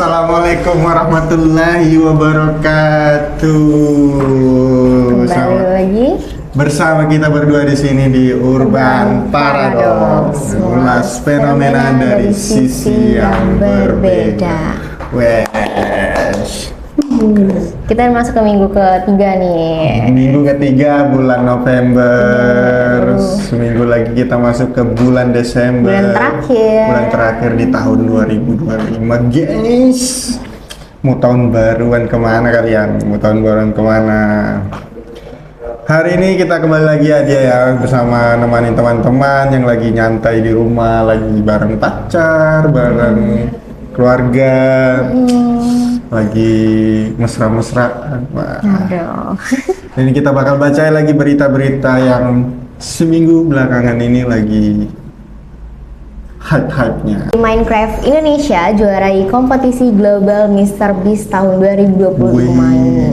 Assalamualaikum warahmatullahi wabarakatuh. Kembali lagi bersama kita berdua di sini di Urban Paradox, mengulas fenomena dari sisi yang berbeda. Wes. Kita masuk ke minggu ketiga nih. Minggu ketiga bulan November. Seminggu lagi kita masuk ke bulan Desember. Bulan terakhir di tahun 2025, guys. Mau tahun baruan kemana kalian? Mau tahun baruan kemana? Hari ini kita kembali lagi aja ya bersama nemanin teman-teman yang lagi nyantai di rumah, lagi bareng pacar, bareng keluarga. Lagi mesra-mesraan. Aduh. Ini kita bakal bacain lagi berita-berita yang seminggu belakangan ini lagi hype-hype-nya. Minecraft Indonesia juarai kompetisi global Mr. Beast tahun 2025 ini.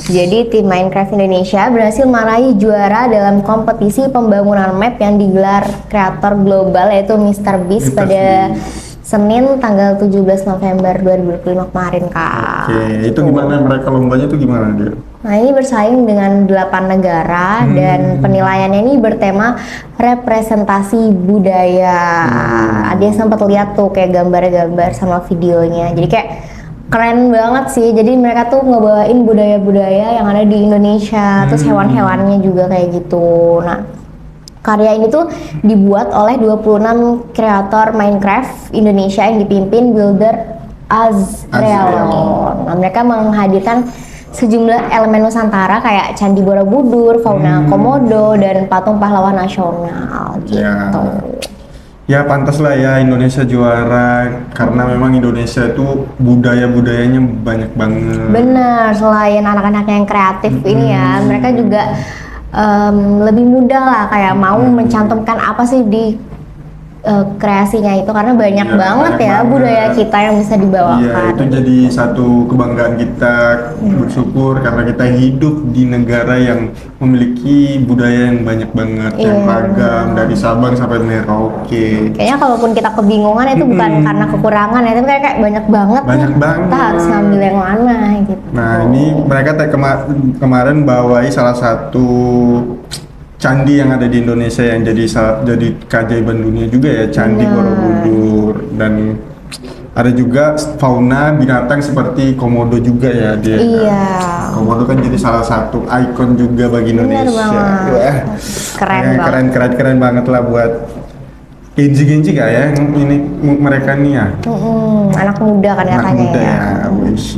Jadi tim Minecraft Indonesia berhasil meraih juara dalam kompetisi pembangunan map yang digelar kreator global yaitu Mr. Beast pada Senin tanggal 17 November 2025 kemarin, Kak. Oke, itu gimana mereka lombanya itu gimana dia? Nah, ini bersaing dengan 8 negara dan penilaiannya ini bertema representasi budaya. Ada yang sempat lihat tuh kayak gambar-gambar sama videonya. Jadi kayak keren banget sih. Jadi mereka tuh ngebawain budaya-budaya yang ada di Indonesia, terus hewan-hewannya juga kayak gitu. Nah, karya ini tuh dibuat oleh 26 kreator Minecraft Indonesia yang dipimpin Builder Azrealon. Nah, mereka menghadirkan sejumlah elemen Nusantara kayak Candi Borobudur, fauna Komodo, dan patung pahlawan nasional gitu. Ya pantas lah ya Indonesia juara karena memang Indonesia itu budaya-budayanya banyak banget. Bener, selain anak-anaknya yang kreatif ini ya, mereka juga lebih mudah lah kayak mau mencantumkan apa sih di kreasinya itu karena banyak banget ya budaya kita yang bisa dibawakan. Iya, itu jadi satu kebanggaan kita, bersyukur karena kita hidup di negara yang memiliki budaya yang banyak banget, yang beragam dari Sabang sampai Merauke. Kayaknya kalaupun kita kebingungan itu bukan karena kekurangan ya, tapi kayak banyak banget. Kita harus ngambil yang mana gitu. Nah, ini mereka kemarin bawahi salah satu candi yang ada di Indonesia yang jadi keajaiban dunia juga ya, Candi Borobudur, dan ada juga fauna binatang seperti komodo juga ya dia. Iya. Komodo kan jadi salah satu ikon juga bagi Indonesia. Keren banget lah buat Genji gak ya ini mereka nih ya. Anak muda kan katanya ya.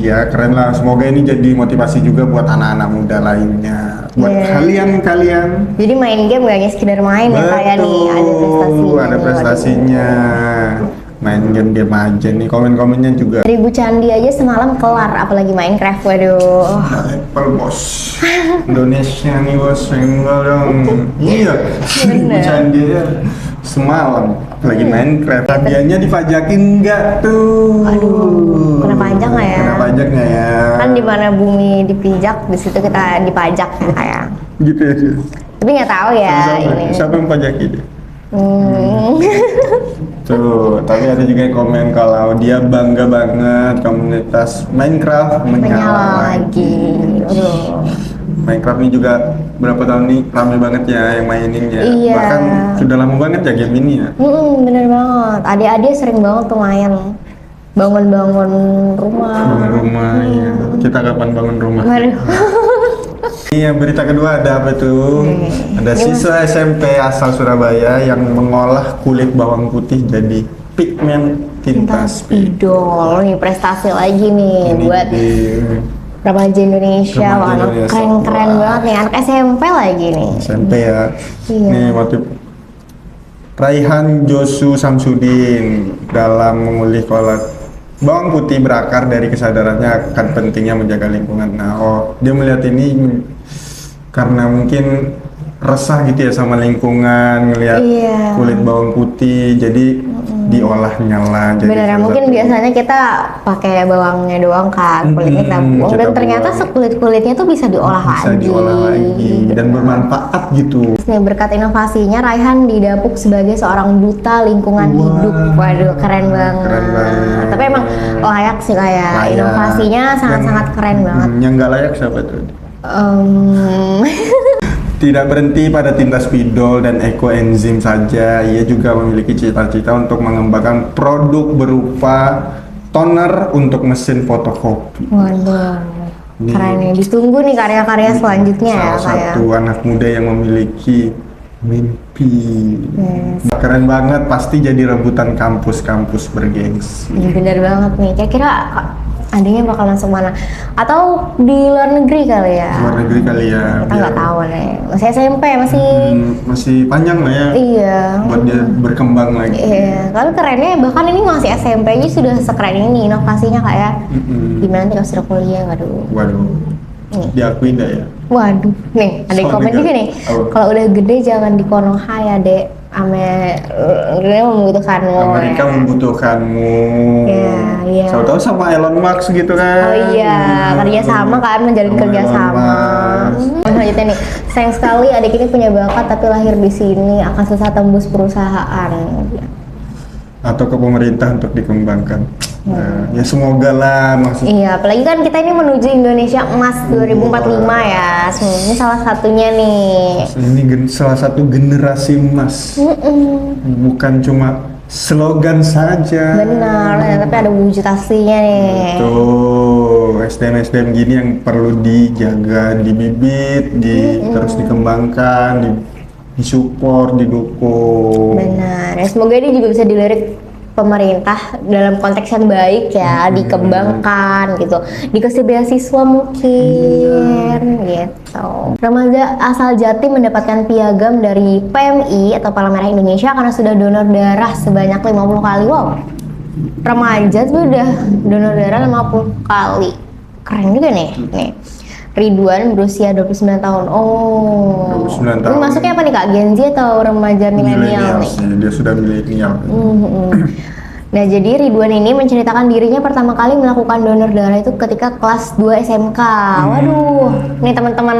Ya keren lah, semoga ini jadi motivasi juga buat anak-anak muda lainnya. Buat kalian. Jadi main game gak hanya sekedar main ya kayak nih, ada prestasinya. Ada prestasinya. Main game aja nih, komen-komennya juga. 1000 candi aja semalam kelar, apalagi Minecraft, waduh. Apple bos. Indonesia nih bos, senggol dong. Iya, 1000 candi aja semalam, apalagi Minecraft. Hadiahnya dipajakin nggak tuh? Aduh, kena pajak nggak ya? Kena pajak nggak ya? Kan di mana bumi dipijak, di situ kita dipajak kayak. Gitu ya. Tapi nggak tahu ya ini. Siapa yang pajaki dia? Tuh, tapi ada juga yang komen kalau dia bangga banget komunitas Minecraft menyala lagi. Minecraft ini juga berapa tahun nih ramai banget ya yang mainin ya. Iya. Bahkan sudah lama banget ya game ini ya. Bener banget. Adik-adik sering banget tuh main bangun-bangun rumah. Bangun rumah ya. Kita kapan bangun rumah? Waduh. Iya, berita kedua ada apa tuh? Ada siswa SMP asal Surabaya yang mengolah kulit bawang putih jadi pigmen tinta spidol. Nih prestasi lagi nih buat remaja Indonesia. Wah, keren banget nih, anak SMP lagi nih. SMP ya. Iya. Nih motif Raihan Josu Samsudin dalam memulih kolak bawang putih berakar dari kesadarannya akan pentingnya menjaga lingkungan. Nah, dia melihat ini karena mungkin resah gitu ya sama lingkungan, ngelihat Iya. kulit bawang putih, jadi diolahnya lah. Jadi Bener ya, salah mungkin satu- biasanya kita pakai bawangnya doang kan, kulitnya kita buang, kita dan ternyata buang. sekulit-kulitnya tuh bisa diolah bisa lagi. diolah lagi dan bermanfaat gitu. Nih, berkat inovasinya, Raihan didapuk sebagai seorang duta lingkungan Wah, hidup. Waduh, keren banget. keren banget. Tapi emang layak sih kayak Layak. inovasinya sangat-sangat keren banget. Yang nggak layak siapa tuh? Em, Tidak berhenti pada tinta spidol dan ekoenzim saja, ia juga memiliki cita-cita untuk mengembangkan produk berupa toner untuk mesin fotokopi. Waduh, Nih. keren nih. Ditunggu nih karya-karya selanjutnya ya Salah kayak. satu anak muda yang memiliki mimpi. Yes. Keren banget, pasti jadi rebutan kampus-kampus bergengsi. Iya, bener banget nih. Kira-kira adanya bakal masuk mana? Atau di luar negeri kali ya? Luar negeri kali ya. Kita nggak tahu nih. Masih SMP, masih. Masih panjang lah ya. Iya. Buat dia berkembang lagi. Iya. Tapi kerennya bahkan ini masih SMP aja sudah sekeren ini inovasinya kayak. Gimana nanti kalau sudah kuliah? Waduh. Waduh, Nih. diakui nggak ya? Waduh. Nih, ada yang Soalnya komen kan- juga nih. apa? Kalau udah gede jangan di Konoha ya, Dek. Dia membutuhkanmu. Amerika membutuhkanmu. Iya, iya. Tahu tahu sama Elon Musk gitu kan? Oh iya, kerja sama kan, menjalin Sama kerja Elon sama. Musk. Selanjutnya nih, sayang sekali adik ini punya bakat tapi lahir di sini akan susah tembus perusahaan. Atau ke pemerintah untuk dikembangkan. Nah, ya semoga lah maksud. Iya, apalagi kan kita ini menuju Indonesia Emas 2045 ya. Ini salah satunya nih. Ini salah satu generasi emas. Bukan cuma slogan saja. Benar, tapi ada wujud aslinya nih. Tuh, SDM gini yang perlu dijaga, dibibit, terus dikembangkan, disupport, didukung. Benar, ya, semoga ini juga bisa dilirik pemerintah dalam konteks yang baik ya, dikembangkan gitu, dikasih beasiswa mungkin gitu. Remaja asal Jatim mendapatkan piagam dari PMI atau Palang Merah Indonesia karena sudah donor darah sebanyak 50 kali. Wow, remaja tuh udah donor darah 50 kali, keren juga nih. Ridwan berusia 29 tahun. Oh. 29 Ini tahun. masuknya apa nih Kak? Gen Z atau remaja milenial nih? sih, dia sudah milenial. Nah, jadi Ridwan ini menceritakan dirinya pertama kali melakukan donor darah itu ketika kelas 2 SMK. Waduh, nih teman-teman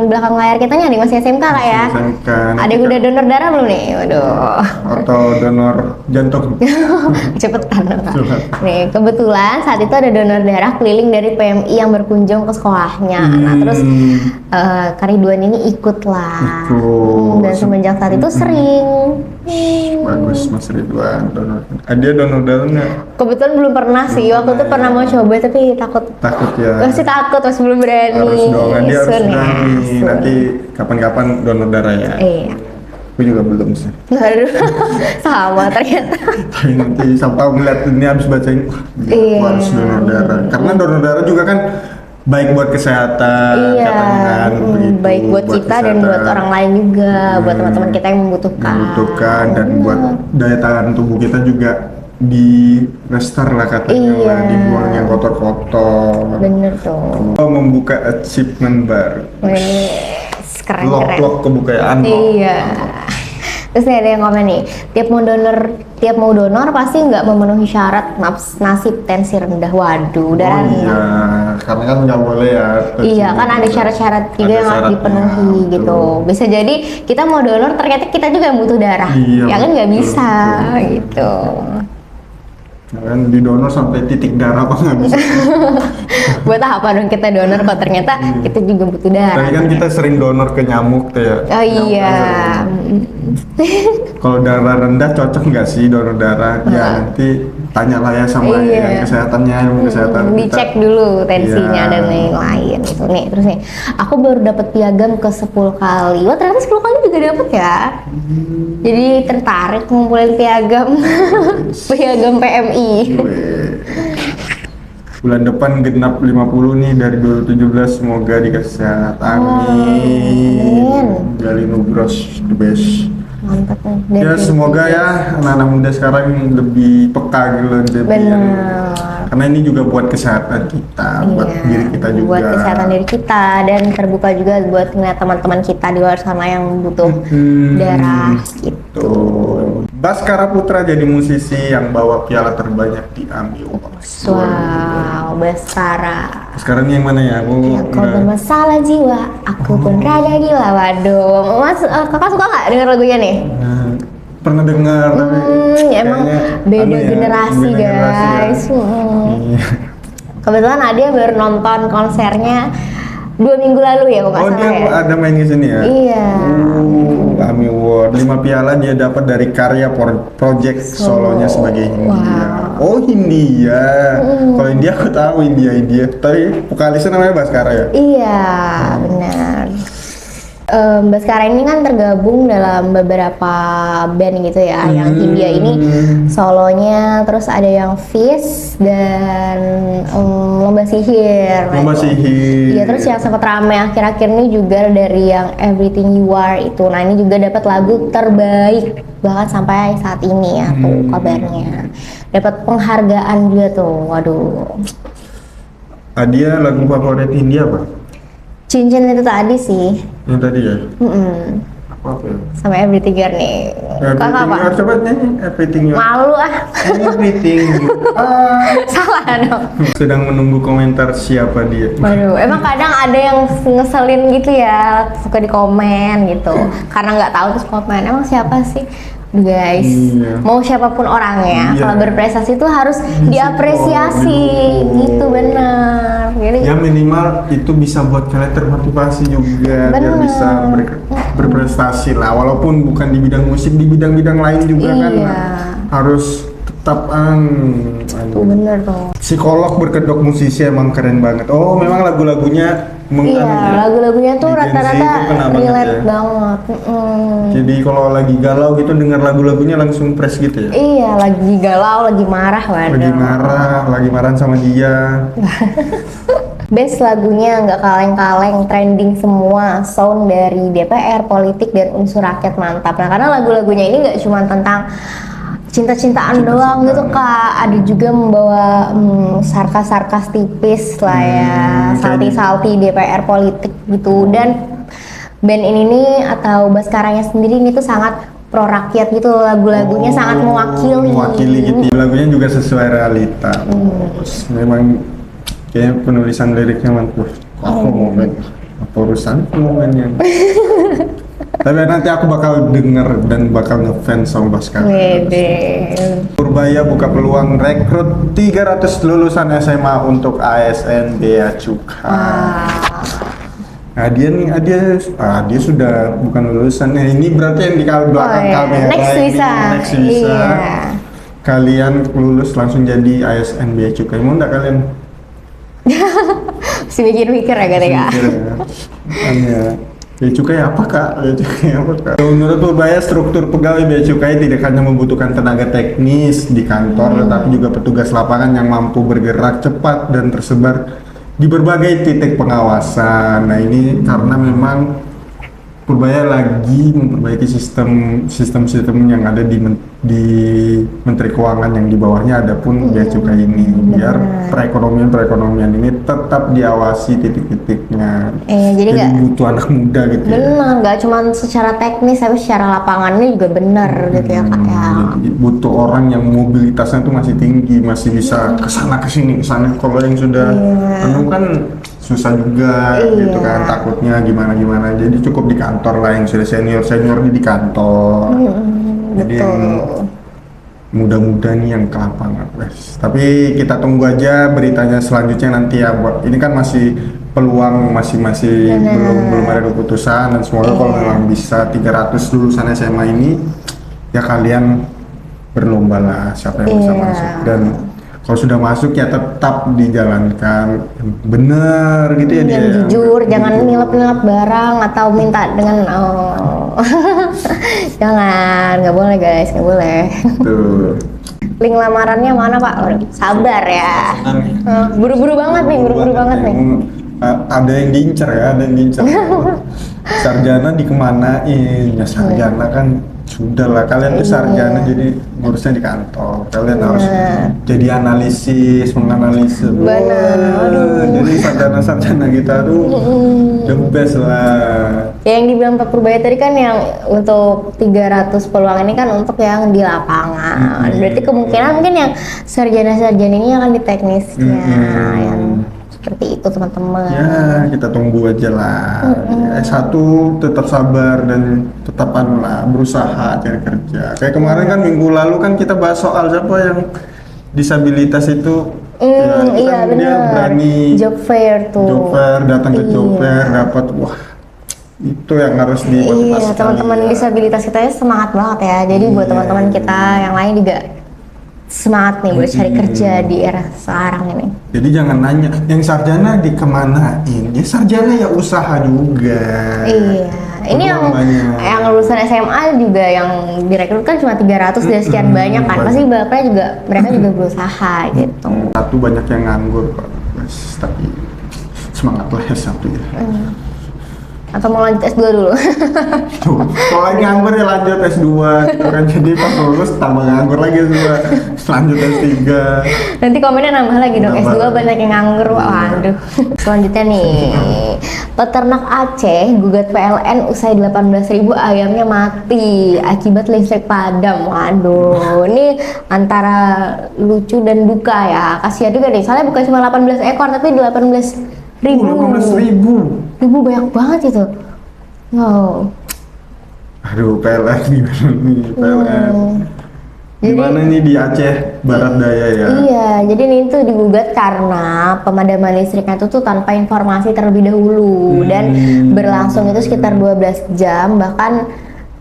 belakang layar kita nih masih SMK Kak ya? SMK, Ada yang udah donor darah belum nih? Waduh. Atau donor jantung. Cepetan Kak. Nih, kebetulan saat itu ada donor darah keliling dari PMI yang berkunjung ke sekolahnya. Nah, terus Kak Ridwan ini ikut lah. Ikut. Dan semenjak saat itu sering. Bagus Mas Ridwan, donor. Dia donor darah nggak? Kebetulan belum pernah sih. Waktu itu pernah mau coba tapi takut. Takut ya. Masih takut, masih belum berani. Harus dong, dia harus Sun ya, berani. sun. Nanti kapan-kapan donor darah ya. Iya. Aku juga belum sih. Aduh, sama ternyata. Tapi nanti sampai ngeliat ini habis bacain, wah, Iya. aku harus donor darah. Karena donor darah juga kan baik buat kesehatan, Iya, katanya kan, begitu. baik buat kita dan buat kesehatan. orang lain juga, buat teman-teman kita yang membutuhkan. Membutuhkan dan buat daya tahan tubuh kita juga di restore lah katanya Iya. lah, dibuang yang kotor-kotor. Bener tuh. Oh, membuka achievement baru. Wes, keren. Lock kebuka ya, unlock. Iya. Terus nih ada yang komen nih, tiap mau donor pasti nggak memenuhi syarat nasib tensi rendah. Waduh, Oh dan iya, karena kan nggak boleh ya. iya kan ada syarat-syarat juga Ada yang harus syaratnya, dipenuhi betul. gitu. Bisa jadi kita mau donor ternyata kita juga yang butuh darah, Iya, ya kan nggak betul, bisa betul. gitu. Kan didonor sampai titik darah kok nggak bisa. Buat apa dong kita donor kalau ternyata kita juga butuh darah. Tadi kan kita sering donor ke nyamuk tuh ya. Oh iya. Kalau darah rendah cocok nggak sih donor darah? Ya nanti tanyalah ya sama Iya. yang kesehatannya, ilmu kesehatan. Dicek dulu tensinya Iya. dan lain-lain gitu nih. Terus nih, aku baru dapat piagam ke 10 kali. Wah, ternyata 10 kali juga dapat ya. Jadi tertarik ngumpulin piagam. Piagam PMI. Weh. Bulan depan genap 50 nih dari 2017, semoga dikasih sehat. Amin. Gali Nugros the best. Mantap nih. Ya semoga ya anak-anak muda sekarang lebih peka gitu loh, jadi Benar. karena ini juga buat kesehatan kita, buat diri kita juga. Buat kesehatan diri kita dan terbuka juga buat ngeliat teman-teman kita di luar sana yang butuh darah gitu. Baskara Putra jadi musisi yang bawa piala terbanyak di AMI Awards. Wow, Baskara. Sekarang yang mana ya? Yang kau bermasalah jiwa, aku pun rada gila. Waduh, Mas, kakak suka nggak denger lagunya nih? Pernah dengar? Emang beda generasi beda generasi, guys. Iya. Kebetulan Adia baru nonton konsernya 2 minggu lalu ya, kok nggak Oh, salah dia ya. ada main di sini ya? Iya. AMI Award 5 piala dia dapat dari karya project solonya sebagai Hindia. Oh, Hindia. Kalau India aku tahu India. Tapi vokalisnya namanya Baskara ya? Iya, benar. Baskara ini kan tergabung dalam beberapa band gitu ya. Yang Hindia ini solonya, terus ada yang Fish dan Lomba Sihir. Lomba Sihir. Iya, terus yang sempat rame akhir-akhir ini juga dari yang Everything You Are itu. Nah, ini juga dapat lagu terbaik bahkan sampai saat ini ya tuh kabarnya. Dapat penghargaan juga tuh. Waduh. Adia lagu favorit India apa? Cincin itu tadi sih. Yang tadi ya? Apa ya? Sama Everything You Are nih. Kakak apa? Coba nyanyi Everything You Are. Malu ah. Everything You Are. Salah dong. Sedang menunggu komentar siapa dia. Waduh, emang kadang ada yang ngeselin gitu ya, suka di komen gitu. Karena nggak tahu terus komen. Emang siapa sih? Guys, mau siapapun orangnya, kalau berprestasi itu harus diapresiasi, gitu bener. Jadi, ya minimal itu bisa buat kalian termotivasi juga, biar bisa berprestasi lah. Walaupun bukan di bidang musik, di bidang-bidang lain juga kan harus tetap bener dong. Psikolog berkedok musisi emang keren banget. Oh, memang lagu-lagunya lagu-lagunya tuh rata-rata relate ya. banget. Jadi kalau lagi galau gitu denger lagu-lagunya langsung fresh gitu ya? Iya, lagi galau, lagi marah, waduh. Lagi marah sama dia. Best lagunya nggak kaleng-kaleng, trending semua, sound dari DPR, politik, dan unsur rakyat mantap. Nah, karena lagu-lagunya ini nggak cuma tentang cinta-cintaan doang gitu Kak, ada juga membawa sarkas-sarkas tipis lah ya, salty-salty DPR politik gitu. Dan band ini nih atau Baskaranya sendiri ini tuh sangat pro rakyat gitu, lagu-lagunya sangat mewakili gitu. Lagunya juga sesuai realita. Memang kayaknya penulisan liriknya mantap. Apa urusan momennya? Tapi nanti aku bakal denger dan bakal ngefans sama Baskara. Purbaya buka peluang rekrut 300 lulusan SMA untuk ASN Bea Cukai. Nah, dia sudah bukan lulusan. Ini berarti yang di belakang kamera. Next bisa. Kalian lulus langsung jadi ASN Bea Cukai. Mau nggak kalian? Masih mikir-mikir ya katanya. Bea Cukai apa Kak? Menurut Purbaya, struktur pegawai Bea Cukai tidak hanya membutuhkan tenaga teknis di kantor, tetapi juga petugas lapangan yang mampu bergerak cepat dan tersebar di berbagai titik pengawasan. Nah, ini karena memang Purbaya lagi memperbaiki sistem yang ada di Menteri Keuangan yang di bawahnya ada pun Bea Cukai ini, biar perekonomian ini tetap diawasi titik-titiknya. Jadi butuh anak muda gitu. Benar, nggak cuma secara teknis tapi secara lapangannya juga benar gitu ya Kak ya. Butuh orang yang mobilitasnya tuh masih tinggi, masih bisa kesana kesini kesana. Kalau yang sudah kan susah juga gitu kan, takutnya gimana jadi cukup di kantor lah, yang sudah senior di kantor. Jadi yang muda-muda nih yang ke lapangan, guys. Tapi kita tunggu aja beritanya selanjutnya nanti ya. Ini kan masih peluang, masih belum ada keputusan, dan semoga kalau memang bisa 300 lulusan SMA ini ya kalian berlomba lah siapa yang bisa masuk, dan kalau sudah masuk ya tetap dijalankan bener gitu ya, dia jujur, jangan nilep-nilep barang atau minta dengan jangan, nggak boleh guys, nggak boleh. Tuh. Link lamarannya mana Pak? Sabar ya. Buru-buru banget nih. Ada yang diincar ya, Sarjana dikemanain? Ya sarjana kan Sudahlah, kalian tuh sarjana jadi ngurusnya di kantor. Kalian harus jadi analisis, menganalisis. Benar. Jadi sarjana-sarjana kita tuh the best lah. Ya, yang dibilang Pak Purbaya tadi kan yang untuk 300 peluang ini kan untuk yang di lapangan. Berarti kemungkinan mungkin yang sarjana-sarjana ini akan di teknisnya, yang seperti itu teman-teman. Ya, kita tunggu aja lah. S1 tetap sabar dan tetap berusaha cari kerja. Kayak kemarin kan minggu lalu kan kita bahas soal siapa yang disabilitas itu. Iya kan dia benar. berani Job fair tuh. job fair, datang ke job fair, dapat wah. Itu yang harus dimotivasi. Iya, teman-teman disabilitas kita ya semangat banget ya. Jadi buat teman-teman kita yang lain juga semangat nih buat cari kerja di era sekarang ini. Jadi jangan nanya yang sarjana dikemanain. Ya sarjana ya usaha juga. Iya. Ini yang lulusan SMA juga yang direkrut kan cuma 300 dari sekian banyak kan. Pasti bapaknya juga mereka juga berusaha gitu. Satu banyak yang nganggur kok. Tapi semangat lah S1 ya. Atau mau lanjut S2 dulu? Tuh, kalau lagi nganggur ya lanjut S2 gitu kan. Jadi pas lulus tambah nganggur lagi S2. Lanjut S3. Nanti komennya nambah lagi dong, Nambah. S2 banyak yang nganggur. Waduh. Selanjutnya nih, peternak Aceh gugat PLN usai 18.000 ayamnya mati akibat listrik padam. Waduh, ini antara lucu dan duka ya. Kasihan juga nih, soalnya bukan cuma 18 ekor tapi 18.000. 18.000. Banyak banget itu. Wow. Aduh, PLN gimana nih PLN? Gimana nih di Aceh Barat Daya ya? Iya, jadi ini tuh digugat karena pemadaman listriknya itu tuh tanpa informasi terlebih dahulu dan berlangsung itu sekitar 12 jam bahkan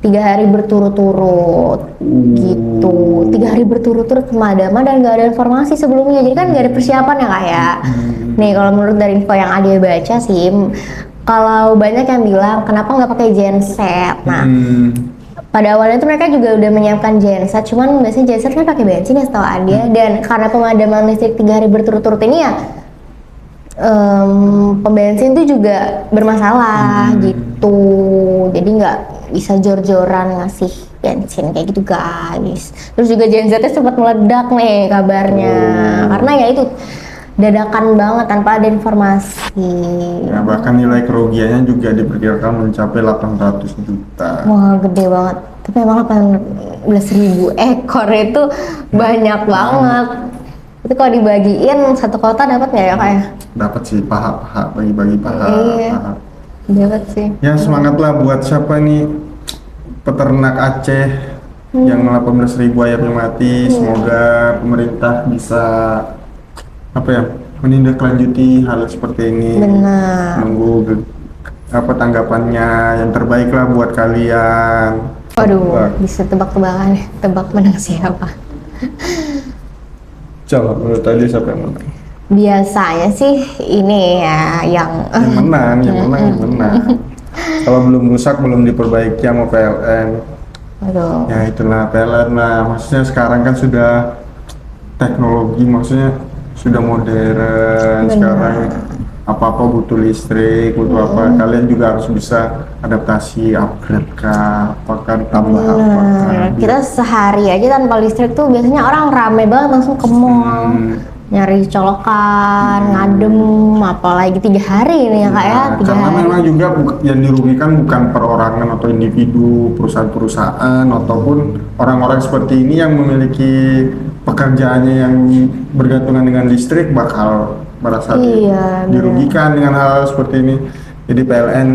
3 hari berturut-turut gitu. 3 hari berturut-turut pemadaman dan nggak ada informasi sebelumnya, jadi kan nggak ada persiapan ya kak ya. Nih kalau menurut dari info yang Adia baca sih, kalau banyak yang bilang kenapa nggak pakai genset. Nah, pada awalnya itu mereka juga udah menyiapkan genset, cuman biasanya genset kan pakai bensin ya setahu Adia, dan karena pemadaman listrik 3 hari berturut-turut ini ya pembensin itu juga bermasalah gitu, jadi nggak bisa jor-joran ngasih bensin kayak gitu guys. Terus juga gensetnya sempat meledak nih kabarnya, karena ya itu dadakan banget tanpa ada informasi. Ya, bahkan nilai kerugiannya juga diperkirakan mencapai 800 juta. Wah, gede banget. Tapi emang 18.000 ekor itu banyak banget. Itu kalau dibagiin satu kota dapat nggak ya kak ya? Dapat sih paha-paha, bagi-bagi paha. Iya. paha. Dapat sih. Ya semangatlah buat siapa nih peternak Aceh yang 18.000 ayamnya mati. Semoga pemerintah bisa menindaklanjuti hal seperti ini. Benar. Nunggu tanggapannya yang terbaik lah buat kalian. Waduh, bisa tebak-tebakan ya. Tebak menang siapa? Coba menurut tadi siapa yang menang? Biasanya sih ini ya yang Yang menang. Kalau belum rusak, belum diperbaiki sama PLN. Aduh. Ya itulah PLN lah. Maksudnya sekarang kan sudah teknologi, maksudnya sudah modern. Benar. Sekarang apa-apa butuh listrik, butuh apa. Kalian juga harus bisa adaptasi, upgrade kah, apakah tambah apa. Benar. Kita sehari aja tanpa listrik tuh biasanya orang rame banget langsung ke mall. Nyari colokan, ngadem, apalagi 3 hari ini ya kak ya, 3 Karena hari. memang juga yang dirugikan bukan perorangan atau individu, perusahaan-perusahaan ataupun orang-orang seperti ini yang memiliki pekerjaannya yang bergantungan dengan listrik bakal merasa dirugikan dengan hal seperti ini. Jadi PLN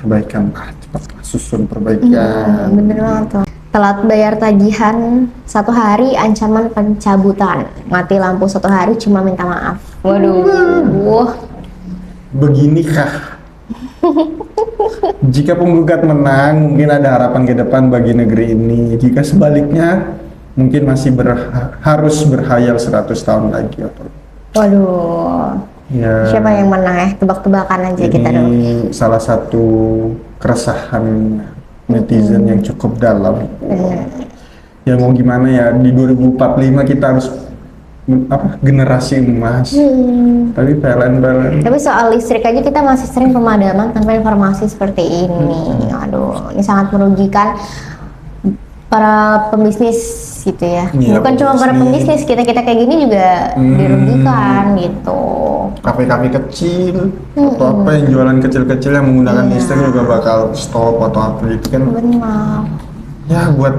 perbaikan, cepat susun perbaikan. Bener banget tuh. Telat bayar tagihan 1 hari ancaman pencabutan, mati lampu 1 hari cuma minta maaf. Waduh. Beginikah? Jika penggugat menang, mungkin ada harapan ke depan bagi negeri ini. Jika sebaliknya, mungkin masih harus berhayal 100 tahun lagi. Waduh. Ya, Siapa yang menang ya? Tebak-tebakan aja kita dulu. ini salah satu keresahan netizen yang cukup dalam. Ya mau gimana ya, di 2045 kita harus generasi emas. Tapi PLN. Tapi soal listrik aja kita masih sering pemadaman tanpa informasi seperti ini. Aduh, ini sangat merugikan para pembisnis gitu ya. Iya, Bukan cuma para pembisnis. pembisnis, kita kayak gini juga dirugikan gitu. Kafe-kafe kecil atau apa yang jualan kecil-kecil yang menggunakan listrik juga bakal stop atau apa gitu kan. Benar. Ya buat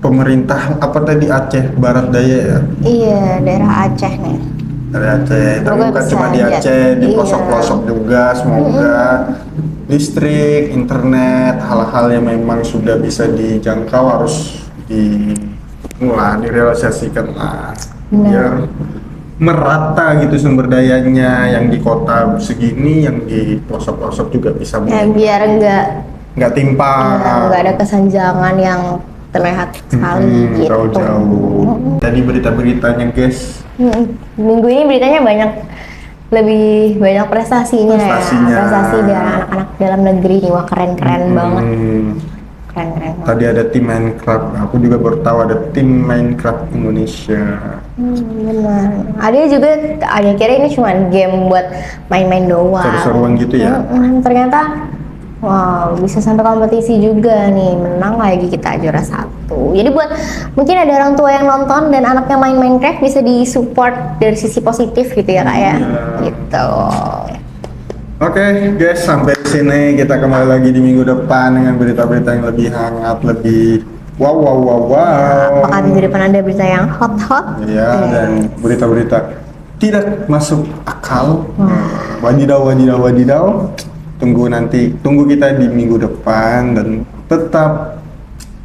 pemerintah apa tadi Aceh Barat Daya ya. Iya, daerah Aceh nih. Dari Aceh, tapi Semoga bukan bisa cuma di aja. Aceh, di Iya. pelosok-pelosok juga. Semoga listrik, internet, hal-hal yang memang sudah bisa dijangkau harus direalisasikan lah, biar merata gitu sumber dayanya, yang di kota segini, yang di pelosok-pelosok juga bisa Ya, biar nggak timpang. nggak ada kesenjangan yang terlihat sekali gitu. Jauh-jauh. Jadi berita-beritanya guys. Minggu ini beritanya lebih banyak prestasinya, Prestasinya. ya. Prestasi dari anak-anak dalam negeri nih, wah keren-keren banget. Keren-keren banget. Tadi ada tim Minecraft, aku juga baru tahu ada tim Minecraft Indonesia. Benar. Ada kira ini cuma game buat main-main doang. Seru-seruan gitu ya. Ternyata wow, bisa sampai kompetisi juga nih, menang lagi kita juara 1. Jadi buat mungkin ada orang tua yang nonton dan anaknya main Minecraft bisa disupport dari sisi positif gitu ya kak ya. Gitu. Oke guys, sampai sini kita kembali lagi di minggu depan dengan berita-berita yang lebih hangat, lebih wow. Apakah minggu depan ada berita yang hot-hot? Iya, dan berita-berita tidak masuk akal. Wadidaw. Tunggu kita di minggu depan dan tetap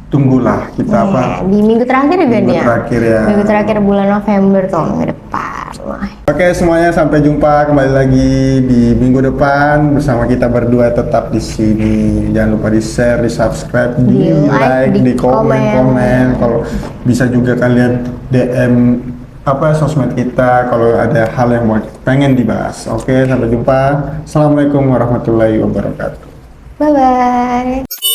tunggulah kita apa Di minggu terakhir juga minggu nih ya. terakhir ya. Minggu terakhir bulan November tuh minggu depan. Wah. Oke semuanya, sampai jumpa kembali lagi di minggu depan bersama kita berdua tetap di sini. Jangan lupa di share, di subscribe, di like, di komen. Kalau bisa juga kalian DM sosmed kita kalau ada hal yang pengen dibahas. Oke, sampai jumpa. Assalamualaikum warahmatullahi wabarakatuh. Bye bye.